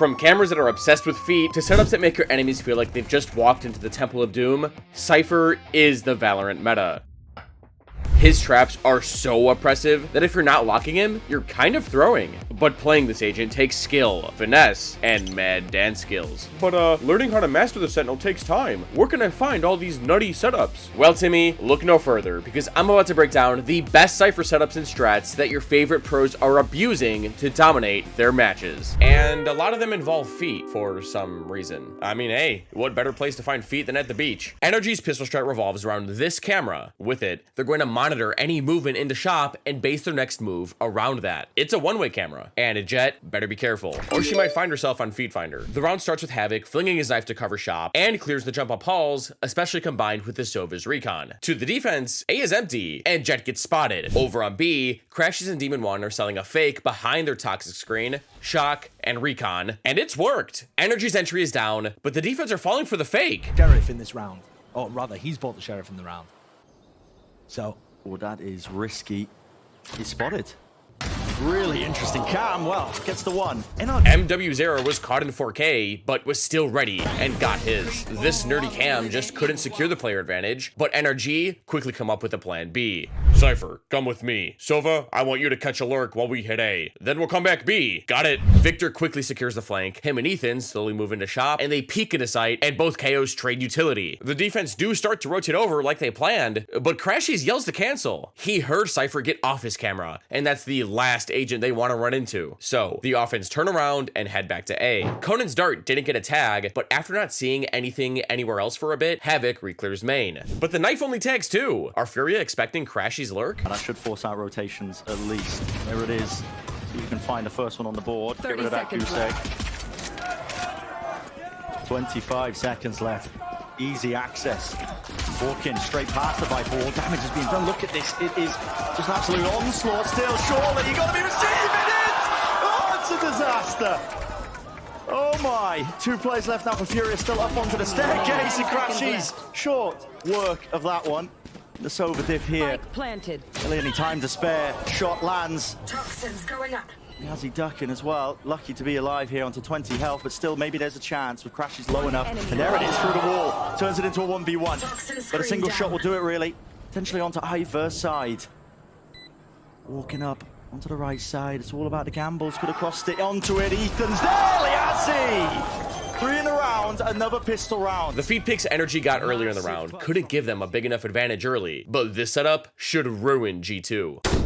From cameras that are obsessed with feet to setups that make your enemies feel like they've just walked into the Temple of Doom, Cypher is the Valorant meta. His traps are so oppressive that if you're not locking him, you're kind of throwing. But playing this agent takes skill, finesse, and mad dance skills. But learning how to master the Sentinel takes time. Where can I find all these nutty setups? Well, Timmy, look no further, because I'm about to break down the best Cypher setups and strats that your favorite pros are abusing to dominate their matches. And a lot of them involve feet for some reason. I mean, hey, what better place to find feet than at the beach? Energy's pistol strat revolves around this camera. With it, they're going to monitor any movement into shop and base their next move around that. It's a one-way camera, and a Jet better be careful, or she might find herself on Feed Finder. The round starts with Havoc flinging his knife to cover shop and clears the jump up halls, especially combined with the Sova's recon. To the defense, A is empty, and Jet gets spotted. Over on B, Crashes and Demon 1 are selling a fake behind their toxic screen, Shock, and Recon, and it's worked. Energy's entry is down, but the defense are falling for the fake. Sheriff in this round, or rather, he's bought the Sheriff in the round. So, well, that is risky. He's spotted. Really interesting. Cam, well, gets the one. MW0 was caught in 4K, but was still ready and got his. This nerdy Cam just couldn't secure the player advantage, but NRG quickly come up with a plan B. Cypher, come with me. Sova, I want you to catch a lurk while we hit A. Then we'll come back B. Got it? Victor quickly secures the flank. Him and Ethan slowly move into shop, and they peek into sight, and both KOs trade utility. The defense do start to rotate over like they planned, but Crashies yells to cancel. He heard Cypher get off his camera, and that's the last agent they want to run into. So the offense turn around and head back to A. Conan's dart didn't get a tag, but after not seeing anything anywhere else for a bit, Havoc reclears main. But the knife only tags 2. Are Furia expecting Crashy's lurk? And that should force out rotations at least. There it is. You can find the first one on the board. Get rid of that goose egg. 25 seconds left. Easy access. Walking straight past it by ball. Damage is being done. Look at this. It is just an absolute onslaught still. Surely you got to be receiving it. Oh, it's a disaster. Oh my. 2 plays left now for Furia. Still up onto the staircase. And Crashies. Short work of that one. The Sova diff here. Planted. Really any time to spare. Shot lands. Toxins going up. How's he ducking as well? Lucky to be alive here onto 20 health, but still maybe there's a chance with Crashes low enough. And there it is through the wall. Turns it into a 1v1. But a single shot will do it really. Potentially onto Ivor's side. Walking up onto the right side. It's all about the gambles. Could have crossed it onto it. Ethan's there. Liazzi! 3 in the round. Another pistol round. The feed picks Energy got earlier in the round couldn't give them a big enough advantage early, but this setup should ruin G2.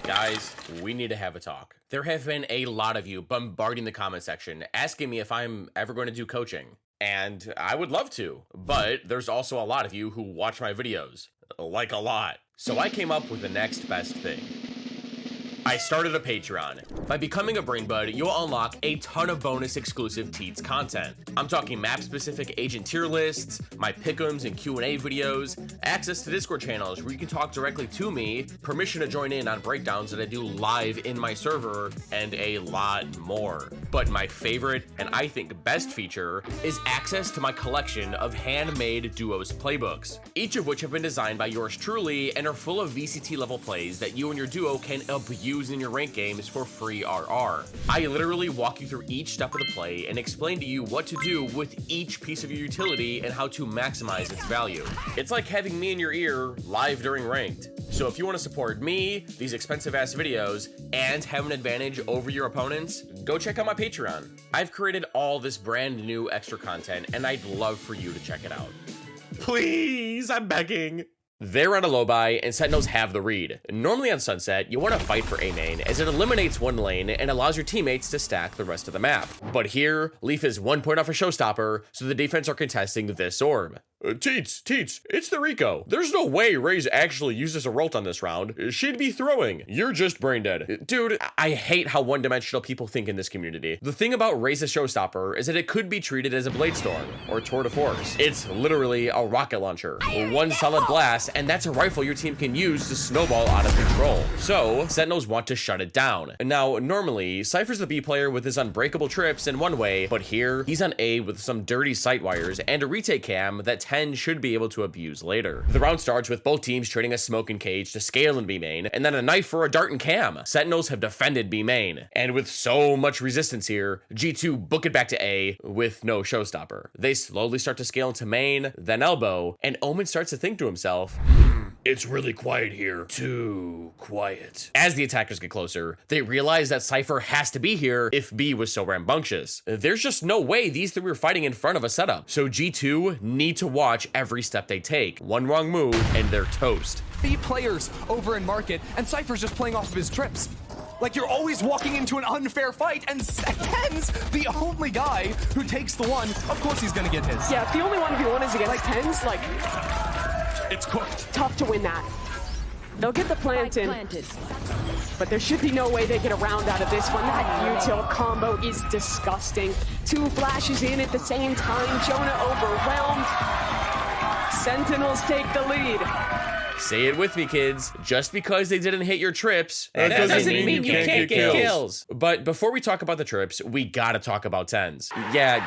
Guys, we need to have a talk. There have been a lot of you bombarding the comment section asking me if I'm ever going to do coaching. And I would love to, but there's also a lot of you who watch my videos. Like a lot. So I came up with the next best thing. I started a Patreon. By becoming a Brain Bud, you'll unlock a ton of bonus exclusive Teets content. I'm talking map-specific agent tier lists, my pick'ems and Q&A videos, access to Discord channels where you can talk directly to me, permission to join in on breakdowns that I do live in my server, and a lot more. But my favorite, and I think best feature, is access to my collection of handmade Duos playbooks, each of which have been designed by yours truly and are full of VCT level plays that you and your duo can abuse in your rank games for free RR. I literally walk you through each step of the play and explain to you what to do with each piece of your utility and how to maximize its value. It's like having me in your ear live during ranked. So if you want to support me, these expensive ass videos, and have an advantage over your opponents, go check out my Patreon. I've created all this brand new extra content and I'd love for you to check it out. Please, I'm begging. They're on a low buy, and Sentinels have the read. Normally on Sunset, you want to fight for A main, as it eliminates one lane and allows your teammates to stack the rest of the map. But here, Leaf is 1 point off a showstopper, so the defense are contesting this orb. Teets, it's the Rico. There's no way Raze actually uses a Rolt on this round. She'd be throwing. You're just brain dead. Dude, I hate how one-dimensional people think in this community. The thing about Raze's showstopper is that it could be treated as a Blade Storm or Tour de Force. It's literally a rocket launcher. 1 solid blast, and that's a rifle your team can use to snowball out of control. So, Sentinels want to shut it down. Now, normally, Cypher's the B player with his unbreakable trips in one way, but here, he's on A with some dirty sight wires and a retake cam that 10 should be able to abuse later. The round starts with both teams trading a smoke and cage to scale in B main, and then a knife for a dart and cam. Sentinels have defended B main, and with so much resistance here, G2 book it back to A with no showstopper. They slowly start to scale into main, then elbow, and Omen starts to think to himself, it's really quiet here. Too quiet. As the attackers get closer, they realize that Cypher has to be here if B was so rambunctious. There's just no way these three were fighting in front of a setup, so G2 need to watch every step they take. One wrong move and they're toast. B players over in market, and Cypher's just playing off of his trips. Like, you're always walking into an unfair fight, and Ken's the only guy who takes the one. Of course he's gonna get his. Yeah, if the only 1v1 is against Tens, like, It's cooked. tough to win that. They'll get the plant in, but there should be no way they get a round out of this one. That util combo is disgusting. 2 flashes in at the same time. Jonah overwhelmed. Sentinels take the lead. Say it with me, kids. Just because they didn't hit your trips, that doesn't mean you can't get kills. But before we talk about the trips, we gotta talk about Tens. Yeah,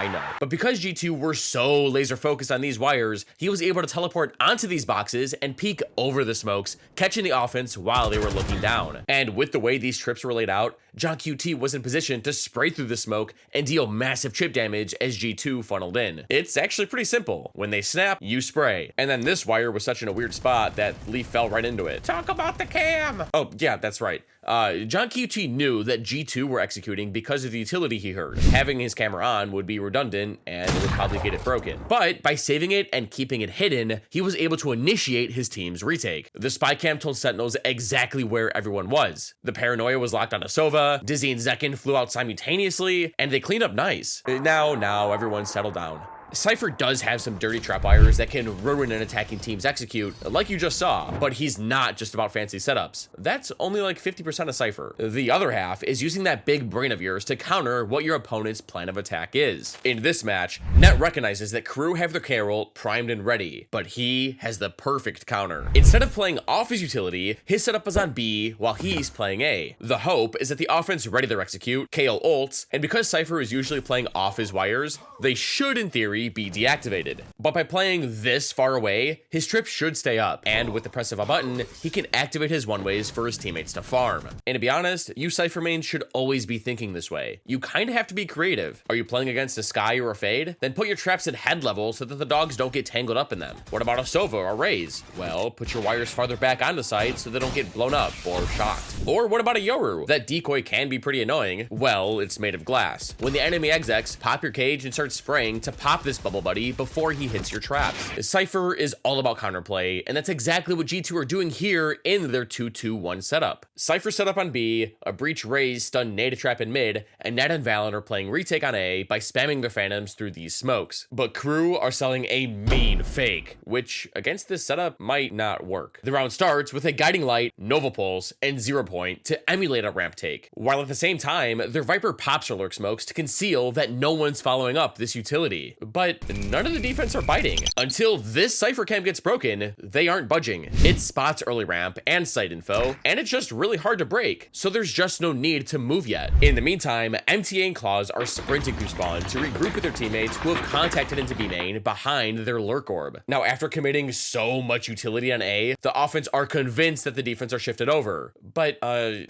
I know. But because G2 were so laser focused on these wires, he was able to teleport onto these boxes and peek over the smokes, catching the offense while they were looking down. And with the way these trips were laid out, John QT was in position to spray through the smoke and deal massive chip damage as G2 funneled in. It's actually pretty simple. When they snap, you spray. And then this wire was such in a weird spot that Leaf fell right into it. Talk about the cam! Oh, yeah, that's right. John QT knew that G2 were executing because of the utility he heard. Having his camera on would be redundant and it would probably get it broken. But by saving it and keeping it hidden, he was able to initiate his team's retake. The spy cam told Sentinels exactly where everyone was. The paranoia was locked onto Sova, Dizzy and Zekin flew out simultaneously, and they cleaned up nice. Now everyone settled down. Cypher does have some dirty trapwires that can ruin an attacking team's execute, like you just saw, but he's not just about fancy setups. That's only like 50% of Cypher. The other half is using that big brain of yours to counter what your opponent's plan of attack is. In this match, Net recognizes that crew have their Carol primed and ready, but he has the perfect counter. Instead of playing off his utility, his setup is on B while he's playing A. The hope is that the offense ready their execute, KO ults, and because Cypher is usually playing off his wires, they should in theory be deactivated. But by playing this far away, his trip should stay up, and with the press of a button, he can activate his one-ways for his teammates to farm. And to be honest, you Cypher mains should always be thinking this way. You kinda have to be creative. Are you playing against a Sky or a Fade? Then put your traps at head level so that the dogs don't get tangled up in them. What about a Sova or a Raze? Well, put your wires farther back on the side so they don't get blown up or shocked. Or what about a Yoru? That decoy can be pretty annoying. Well, it's made of glass. When the enemy execs, pop your cage and start spraying to pop this bubble buddy before he hits your traps. Cypher is all about counterplay, and that's exactly what G2 are doing here in their 2-2-1 setup. Cypher set up on B, a Breach Raze stun nade trap in mid, and Nat and Valorant are playing retake on A by spamming their phantoms through these smokes. But crew are selling a mean fake, which against this setup might not work. The round starts with a guiding light, Nova Pulse, and 0 point to emulate a ramp take, while at the same time, their Viper pops her lurk smokes to conceal that no one's following up this utility. But none of the defense are biting. Until this Cypher cam gets broken, they aren't budging. It spots early ramp and site info, and it's just really hard to break, so there's just no need to move yet. In the meantime, MTA and Claws are sprinting through spawn to regroup with their teammates who have contacted into B main behind their lurk orb. Now, after committing so much utility on A, the offense are convinced that the defense are shifted over, but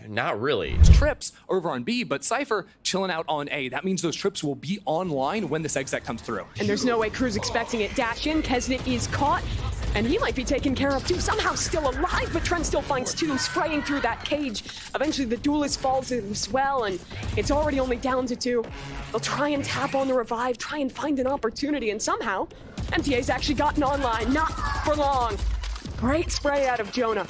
not really. Trips over on B, but Cypher chilling out on A. That means those trips will be online when this exec comes through. And there's no way Crew's expecting it. Dash in, Kesnet is caught, and he might be taken care of too. Somehow still alive, but Trent still finds 2, spraying through that cage. Eventually the duelist falls as well, and it's already only down to 2. They'll try and tap on the revive, try and find an opportunity, and somehow MTA's actually gotten online. Not for long. Great spray out of Jonah.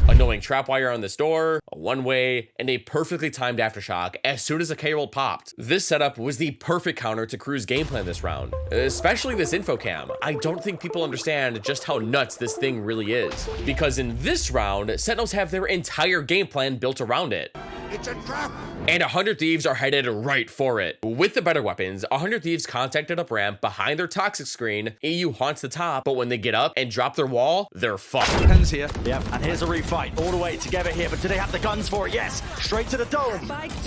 Annoying trapwire on this door, a one-way, and a perfectly timed aftershock as soon as a K-roll popped. This setup was the perfect counter to Crew's game plan this round, especially this info cam. I don't think people understand just how nuts this thing really is, because in this round, Sentinels have their entire game plan built around it. It's a trap! And 100 Thieves are headed right for it. With the better weapons, 100 Thieves contacted up ramp behind their toxic screen. EU haunts the top, but when they get up and drop their wall, they're fucked. Ken's here. Yep, and here's a refight all the way together here, but do they have the guns for it. Yes, straight to the dome.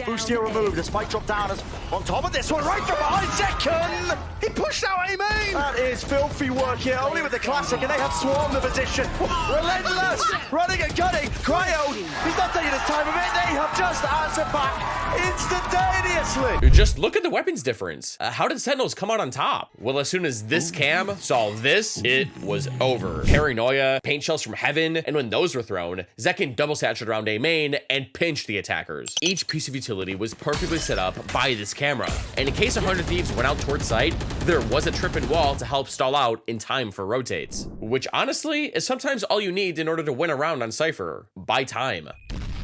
Boostio removed. The spike drop down as on top of this one, right from behind. Second. He pushed out A main. That is filthy work here, only with the classic, and they have swarmed the position. Relentless, running and gunning. Cryo, he's not taking his time of it. They have just answered back instantaneously. Just look at the weapons difference. How did Sentinels come out on top? Well, as soon as this cam saw this, it was over. Paranoia, paint shells from heaven, and when those were thrown, Zekin double satched around A main and pinched the attackers. Each piece of utility was perfectly set up by this camera, and in case 100 Thieves went out towards site, there was a trip and wall to help stall out in time for rotates, which honestly is sometimes all you need in order to win a round on Cypher. Buy time.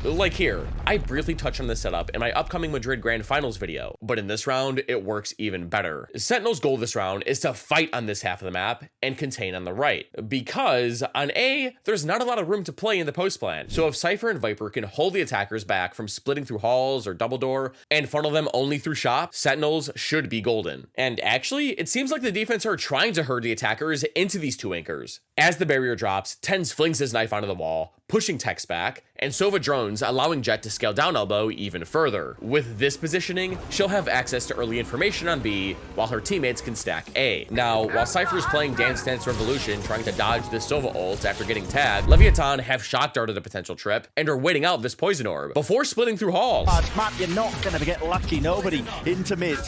Like here, I briefly touched on this setup in my upcoming Madrid Grand Finals video, but in this round, it works even better. Sentinel's goal this round is to fight on this half of the map and contain on the right, because on A, there's not a lot of room to play in the post plan. So if Cypher and Viper can hold the attackers back from splitting through halls or double door and funnel them only through shop, Sentinels should be golden. And actually, it seems like the defense are trying to herd the attackers into these two anchors. As the barrier drops, Tens flings his knife onto the wall, pushing Tex back, and Sova drones, allowing Jet to scale down elbow even further. With this positioning, she'll have access to early information on B, while her teammates can stack A. Now, while Cypher is playing Dance Dance Revolution trying to dodge this Sova ult after getting tagged, Leviathan have shock darted a potential trip and are waiting out this poison orb before splitting through halls. Matt, you're not going to get lucky. Nobody into mid.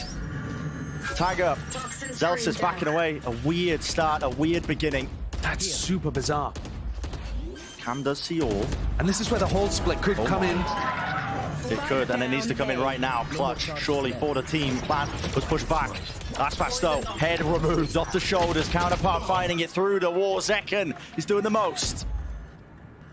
Tag up. Zelsa's backing away. A weird start, a weird beginning. That's super bizarre. Cam does see all. And this is where the whole split could come in. It could, and it needs to come in right now. Clutch, surely for the team. Plan was pushed back. That's Fasto. Head removed off the shoulders. Counterpart finding it through the wall. Zekin is doing the most.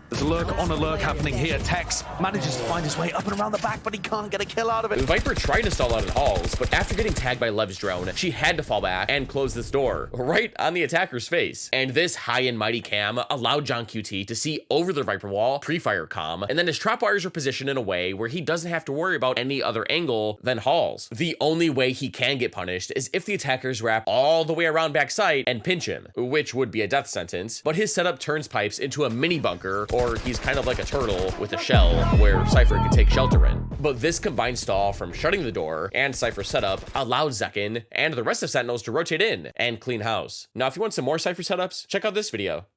There's a lurk on a lurk happening here. Tex manages to find his way up and around the back, but he can't get a kill out of it. Viper tried to stall out in halls, but after getting tagged by Lev's drone, she had to fall back and close this door right on the attacker's face. And this high and mighty cam allowed John QT to see over the Viper wall, pre-fire comm, and then his trap wires are positioned in a way where he doesn't have to worry about any other angle than halls. The only way he can get punished is if the attackers wrap all the way around backside and pinch him, which would be a death sentence, but his setup turns pipes into a mini bunker, or he's kind of like a turtle with a shell where Cypher can take shelter in. But this combined stall from shutting the door and Cypher's setup allowed Zekin and the rest of Sentinels to rotate in and clean house. Now, if you want some more Cypher setups, check out this video.